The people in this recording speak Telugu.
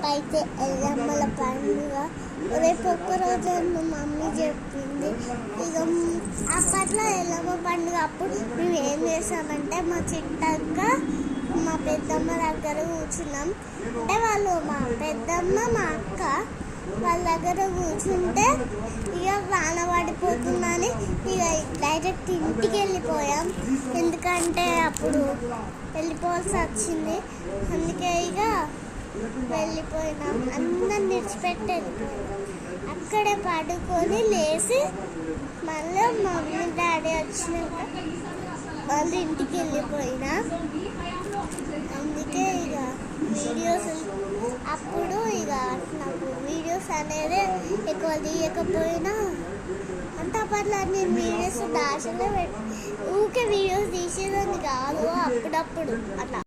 రేపైతే ఎల్లమ్మల పండుగ. రేపు ఒక్కరోజు మా మమ్మీ చెప్పింది. ఇక అప్పట్లో ఎల్లమ్మ పండుగ అప్పుడు మేము ఏం చేసామంటే మా చిట్టక్క మా పెద్దమ్మ దగ్గర కూర్చున్నాం. అంటే వాళ్ళు మా పెద్దమ్మ మా అక్క వాళ్ళ దగ్గర కూర్చుంటే ఇక వాన పడిపోతుందని ఇక డైరెక్ట్ ఇంటికి వెళ్ళిపోయాం. ఎందుకంటే అప్పుడు వెళ్ళిపోవాల్సి వచ్చింది. అందుకే ఇక వెళ్ళిపోయినాం. అందరిని విడిచిపెట్టి వెళ్ళిపోయినాం. అక్కడే పడుకొని లేచి మళ్ళీ మమ్మీ డాడీ వచ్చినాక మళ్ళీ ఇంటికి వెళ్ళిపోయినా. అందుకే ఇక వీడియోస్ అప్పుడు ఇక నాకు వీడియోస్ అనేది ఎక్కువ తీయకపోయినా అంటే అప్పట్లో నేను వీడియోస్ దాచలే ఊకే వీడియోస్ తీసేదాన్ని కాదు, అప్పుడప్పుడు అట్లా.